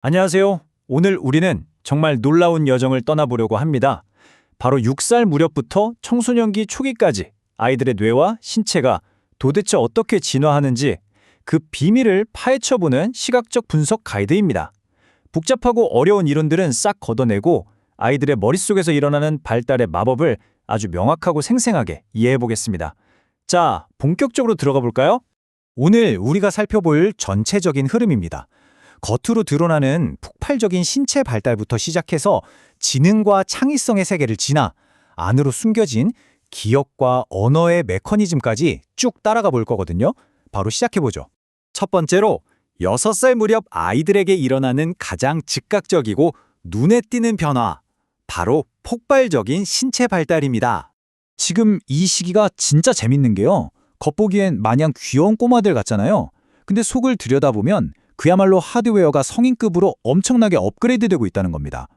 안녕하세요. 오늘 우리는 정말 놀라운 여정을 떠나보려고 합니다. 바로 6살 무렵부터 청소년기 초기까지 아이들의 뇌와 신체가 도대체 어떻게 진화하는지 그 비밀을 파헤쳐보는 시각적 분석 가이드입니다. 복잡하고 어려운 이론들은 싹 걷어내고 아이들의 머릿속에서 일어나는 발달의 마법을 아주 명확하고 생생하게 이해해보겠습니다. 자, 본격적으로 들어가 볼까요? 오늘 우리가 살펴볼 전체적인 흐름입니다. 겉으로 드러나는 폭발적인 신체 발달부터 시작해서 지능과 창의성의 세계를 지나 안으로 숨겨진 기억과 언어의 메커니즘까지 쭉 따라가 볼 거거든요. 바로 시작해보죠. 첫 번째로 6살 무렵 아이들에게 일어나는 가장 즉각적이고 눈에 띄는 변화, 바로 폭발적인 신체 발달입니다. 지금 이 시기가 진짜 재밌는 게요. 겉보기엔 마냥 귀여운 꼬마들 같잖아요. 근데 속을 들여다보면 그야말로 하드웨어가 성인급으로 엄청나게 업그레이드되고 있다는 겁니다.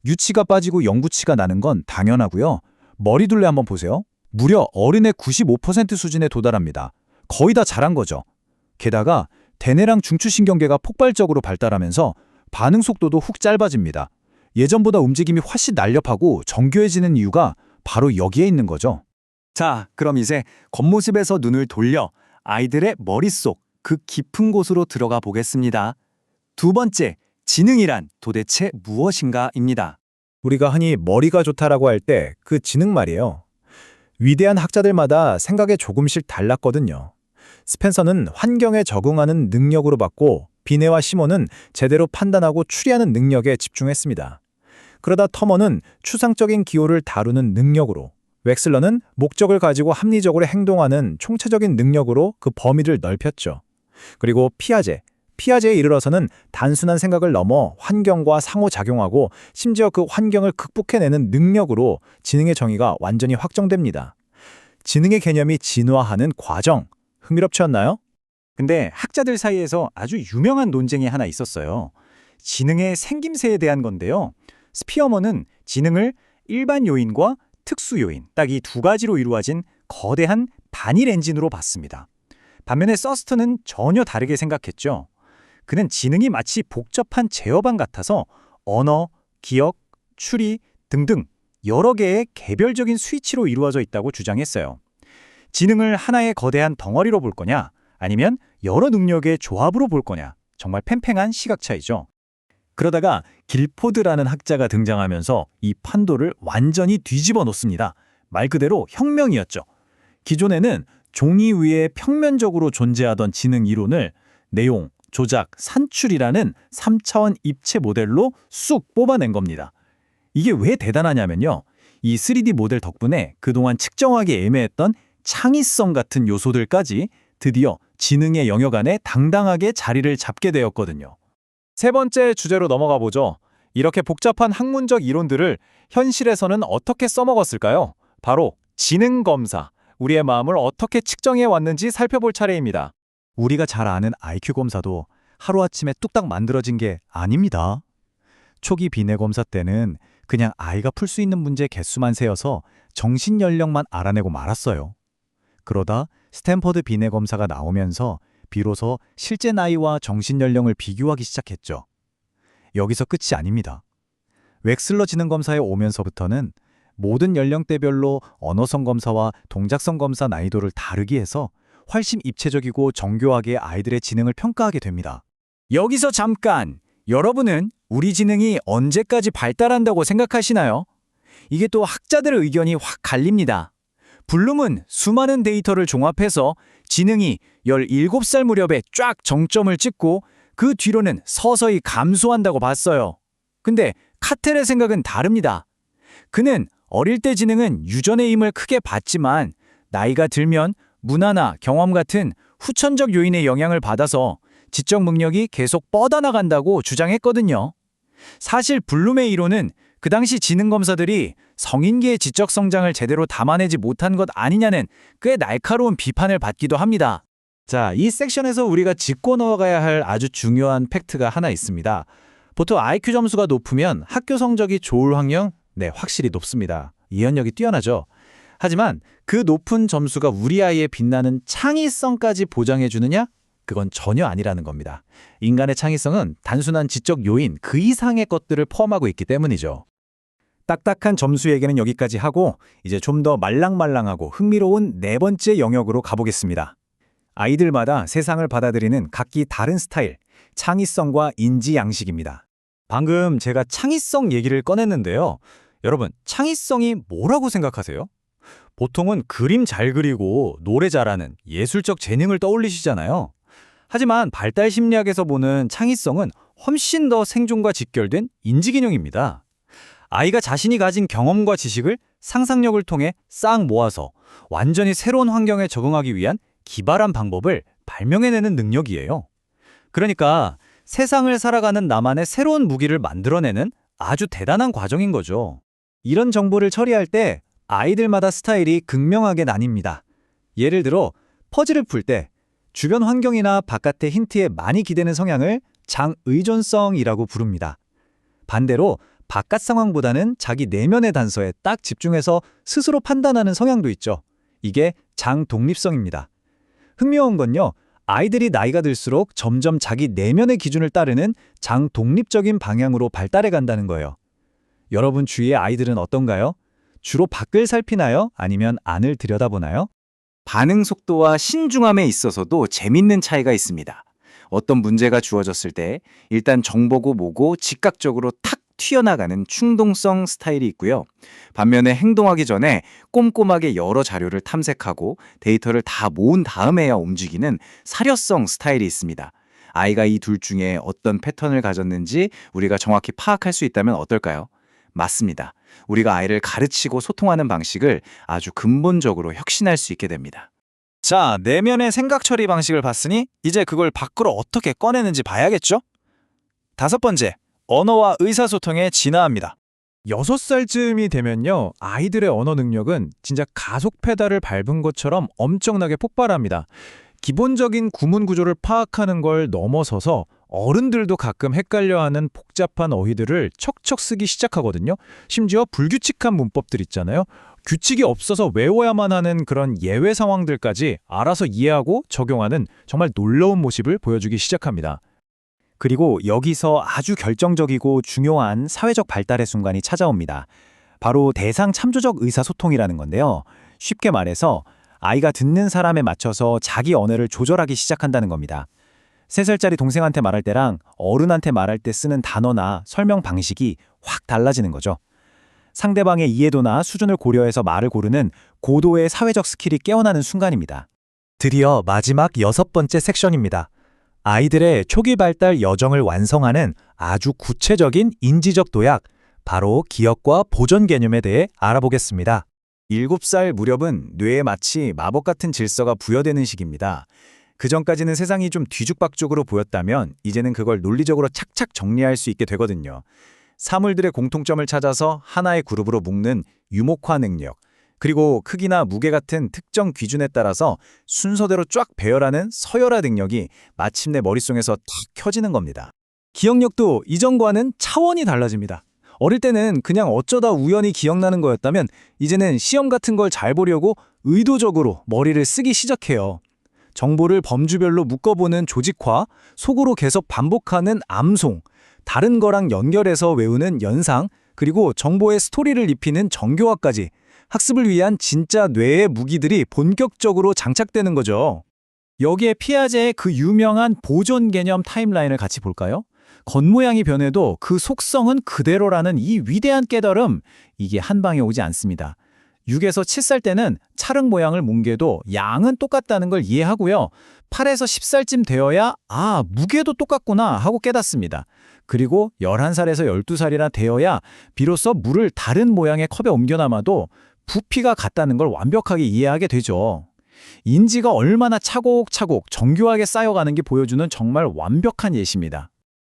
유치가 빠지고 영구치가 나는 건 당연하고요. 머리둘레 한번 보세요. 무려 어른의 95% 수준에 도달합니다. 거의 다 자란 거죠. 게다가 대뇌랑 중추신경계가 폭발적으로 발달하면서 반응 속도도 훅 짧아집니다. 예전보다 움직임이 훨씬 날렵하고 정교해지는 이유가 바로 여기에 있는 거죠. 자, 그럼 이제 겉모습에서 눈을 돌려 아이들의 머릿속 그 깊은 곳으로 들어가 보겠습니다. 두 번째, 지능이란 도대체 무엇인가입니다. 우리가 흔히 머리가 좋다라고 할 때 그 지능 말이에요. 위대한 학자들마다 생각이 조금씩 달랐거든요. 스펜서는 환경에 적응하는 능력으로 봤고 비네와 시몬은 제대로 판단하고 추리하는 능력에 집중했습니다. 그러다 터머는 추상적인 기호를 다루는 능력으로, 웩슬러는 목적을 가지고 합리적으로 행동하는 총체적인 능력으로 그 범위를 넓혔죠. 그리고 피아제에 이르러서는 단순한 생각을 넘어 환경과 상호작용하고 심지어 그 환경을 극복해내는 능력으로 지능의 정의가 완전히 확정됩니다. 지능의 개념이 진화하는 과정, 흥미롭지 않나요? 근데 학자들 사이에서 아주 유명한 논쟁이 하나 있었어요. 지능의 생김새에 대한 건데요. 스피어먼은 지능을 일반 요인과 특수 요인, 딱 이 두 가지로 이루어진 거대한 반일 엔진으로 봤습니다. 반면에 서스턴은 전혀 다르게 생각했죠. 그는 지능이 마치 복잡한 제어반 같아서 언어, 기억, 추리 등등 여러 개의 개별적인 스위치로 이루어져 있다고 주장했어요. 지능을 하나의 거대한 덩어리로 볼 거냐, 아니면 여러 능력의 조합으로 볼 거냐, 정말 팽팽한 시각 차이죠. 그러다가 길포드라는 학자가 등장하면서 이 판도를 완전히 뒤집어 놓습니다. 말 그대로 혁명이었죠. 기존에는 종이 위에 평면적으로 존재하던 지능 이론을 내용, 조작, 산출이라는 3차원 입체 모델로 쑥 뽑아낸 겁니다. 이게 왜 대단하냐면요. 이 3D 모델 덕분에 그동안 측정하기 애매했던 창의성 같은 요소들까지 드디어 지능의 영역 안에 당당하게 자리를 잡게 되었거든요. 세 번째 주제로 넘어가 보죠. 이렇게 복잡한 학문적 이론들을 현실에서는 어떻게 써먹었을까요? 바로 지능 검사. 우리의 마음을 어떻게 측정해 왔는지 살펴볼 차례입니다. 우리가 잘 아는 IQ 검사도 하루아침에 뚝딱 만들어진 게 아닙니다. 초기 비뇌 검사 때는 그냥 아이가 풀 수 있는 문제 개수만 세어서 정신 연령만 알아내고 말았어요. 그러다 스탠퍼드 비뇌 검사가 나오면서 비로소 실제 나이와 정신 연령을 비교하기 시작했죠. 여기서 끝이 아닙니다. 웩슬러 지능 검사에 오면서부터는 모든 연령대별로 언어성 검사와 동작성 검사 난이도를 다르게 해서 훨씬 입체적이고 정교하게 아이들의 지능을 평가하게 됩니다. 여기서 잠깐! 여러분은 우리 지능이 언제까지 발달한다고 생각하시나요? 이게 또 학자들의 의견이 확 갈립니다. 블룸은 수많은 데이터를 종합해서 지능이 17살 무렵에 쫙 정점을 찍고 그 뒤로는 서서히 감소한다고 봤어요. 근데 카텔의 생각은 다릅니다. 그는 어릴 때 지능은 유전의 힘을 크게 받지만 나이가 들면 문화나 경험 같은 후천적 요인의 영향을 받아서 지적 능력이 계속 뻗어나간다고 주장했거든요. 사실 블룸의 이론은 그 당시 지능 검사들이 성인기의 지적 성장을 제대로 담아내지 못한 것 아니냐는 꽤 날카로운 비판을 받기도 합니다. 자, 이 섹션에서 우리가 짚고 넘어가야 할 아주 중요한 팩트가 하나 있습니다. 보통 IQ 점수가 높으면 학교 성적이 좋을 확률, 확실히 높습니다. 이해력이 뛰어나죠. 하지만 그 높은 점수가 우리 아이의 빛나는 창의성까지 보장해 주느냐? 그건 전혀 아니라는 겁니다. 인간의 창의성은 단순한 지적 요인 그 이상의 것들을 포함하고 있기 때문이죠. 딱딱한 점수 얘기는 여기까지 하고 이제 좀 더 말랑말랑하고 흥미로운 네 번째 영역으로 가보겠습니다. 아이들마다 세상을 받아들이는 각기 다른 스타일, 창의성과 인지 양식입니다. 방금 제가 창의성 얘기를 꺼냈는데요. 여러분, 창의성이 뭐라고 생각하세요? 보통은 그림 잘 그리고 노래 잘하는 예술적 재능을 떠올리시잖아요. 하지만 발달 심리학에서 보는 창의성은 훨씬 더 생존과 직결된 인지기능입니다. 아이가 자신이 가진 경험과 지식을 상상력을 통해 싹 모아서 완전히 새로운 환경에 적응하기 위한 기발한 방법을 발명해내는 능력이에요. 그러니까 세상을 살아가는 나만의 새로운 무기를 만들어내는 아주 대단한 과정인 거죠. 이런 정보를 처리할 때 아이들마다 스타일이 극명하게 나뉩니다. 예를 들어 퍼즐을 풀 때 주변 환경이나 바깥의 힌트에 많이 기대는 성향을 장의존성이라고 부릅니다. 반대로 바깥 상황보다는 자기 내면의 단서에 딱 집중해서 스스로 판단하는 성향도 있죠. 이게 장독립성입니다. 흥미로운 건요, 아이들이 나이가 들수록 점점 자기 내면의 기준을 따르는 장독립적인 방향으로 발달해 간다는 거예요. 여러분 주위의 아이들은 어떤가요? 주로 밖을 살피나요? 아니면 안을 들여다보나요? 반응 속도와 신중함에 있어서도 재밌는 차이가 있습니다. 어떤 문제가 주어졌을 때 일단 정보고 뭐고 즉각적으로 탁 튀어나가는 충동성 스타일이 있고요. 반면에 행동하기 전에 꼼꼼하게 여러 자료를 탐색하고 데이터를 다 모은 다음에야 움직이는 사려성 스타일이 있습니다. 아이가 이 둘 중에 어떤 패턴을 가졌는지 우리가 정확히 파악할 수 있다면 어떨까요? 맞습니다. 우리가 아이를 가르치고 소통하는 방식을 아주 근본적으로 혁신할 수 있게 됩니다. 자, 내면의 생각 처리 방식을 봤으니 이제 그걸 밖으로 어떻게 꺼내는지 봐야겠죠? 다섯 번째, 언어와 의사소통에 진화합니다. 6살쯤이 되면요, 아이들의 언어 능력은 진짜 가속 페달을 밟은 것처럼 엄청나게 폭발합니다. 기본적인 구문 구조를 파악하는 걸 넘어서서 어른들도 가끔 헷갈려하는 복잡한 어휘들을 척척 쓰기 시작하거든요. 심지어 불규칙한 문법들 있잖아요. 규칙이 없어서 외워야만 하는 그런 예외 상황들까지 알아서 이해하고 적용하는 정말 놀라운 모습을 보여주기 시작합니다. 그리고 여기서 아주 결정적이고 중요한 사회적 발달의 순간이 찾아옵니다. 바로 대상 참조적 의사소통이라는 건데요. 쉽게 말해서 아이가 듣는 사람에 맞춰서 자기 언어를 조절하기 시작한다는 겁니다. 3살짜리 동생한테 말할 때랑 어른한테 말할 때 쓰는 단어나 설명 방식이 확 달라지는 거죠. 상대방의 이해도나 수준을 고려해서 말을 고르는 고도의 사회적 스킬이 깨어나는 순간입니다. 드디어 마지막 6번째 섹션입니다. 아이들의 초기 발달 여정을 완성하는 아주 구체적인 인지적 도약, 바로 기억과 보존 개념에 대해 알아보겠습니다. 7살 무렵은 뇌에 마치 마법 같은 질서가 부여되는 시기입니다. 그전까지는 세상이 좀 뒤죽박죽으로 보였다면 이제는 그걸 논리적으로 착착 정리할 수 있게 되거든요. 사물들의 공통점을 찾아서 하나의 그룹으로 묶는 유목화 능력, 그리고 크기나 무게 같은 특정 기준에 따라서 순서대로 쫙 배열하는 서열화 능력이 마침내 머릿속에서 탁 켜지는 겁니다. 기억력도 이전과는 차원이 달라집니다. 어릴 때는 그냥 어쩌다 우연히 기억나는 거였다면 이제는 시험 같은 걸 잘 보려고 의도적으로 머리를 쓰기 시작해요. 정보를 범주별로 묶어보는 조직화, 속으로 계속 반복하는 암송, 다른 거랑 연결해서 외우는 연상, 그리고 정보에 스토리를 입히는 정교화까지 학습을 위한 진짜 뇌의 무기들이 본격적으로 장착되는 거죠. 여기에 피아제의 그 유명한 보존 개념 타임라인을 같이 볼까요? 겉모양이 변해도 그 속성은 그대로라는 이 위대한 깨달음, 이게 한 방에 오지 않습니다. 6에서 7살 때는 찰흙 모양을 뭉개도 양은 똑같다는 걸 이해하고요. 8에서 10살쯤 되어야 무게도 똑같구나 하고 깨닫습니다. 그리고 11살에서 12살이나 되어야 비로소 물을 다른 모양의 컵에 옮겨 담아도 부피가 같다는 걸 완벽하게 이해하게 되죠. 인지가 얼마나 차곡차곡 정교하게 쌓여가는 게 보여주는 정말 완벽한 예시입니다.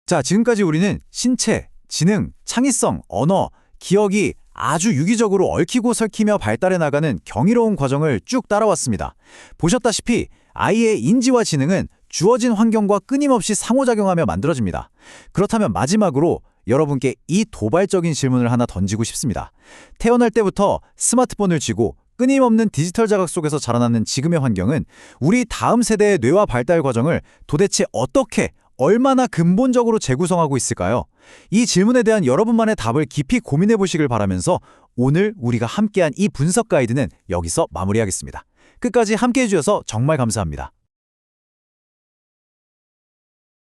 자, 지금까지 우리는 신체, 지능, 창의성, 언어, 기억이 아주 유기적으로 얽히고 설키며 발달해 나가는 경이로운 과정을 쭉 따라왔습니다. 보셨다시피 아이의 인지와 지능은 주어진 환경과 끊임없이 상호작용하며 만들어집니다. 그렇다면 마지막으로 여러분께 이 도발적인 질문을 하나 던지고 싶습니다. 태어날 때부터 스마트폰을 쥐고 끊임없는 디지털 자극 속에서 자라나는 지금의 환경은 우리 다음 세대의 뇌와 발달 과정을 도대체 어떻게, 얼마나 근본적으로 재구성하고 있을까요? 이 질문에 대한 여러분만의 답을 깊이 고민해 보시길 바라면서 오늘 우리가 함께한 이 분석 가이드는 여기서 마무리하겠습니다. 끝까지 함께해 주셔서 정말 감사합니다.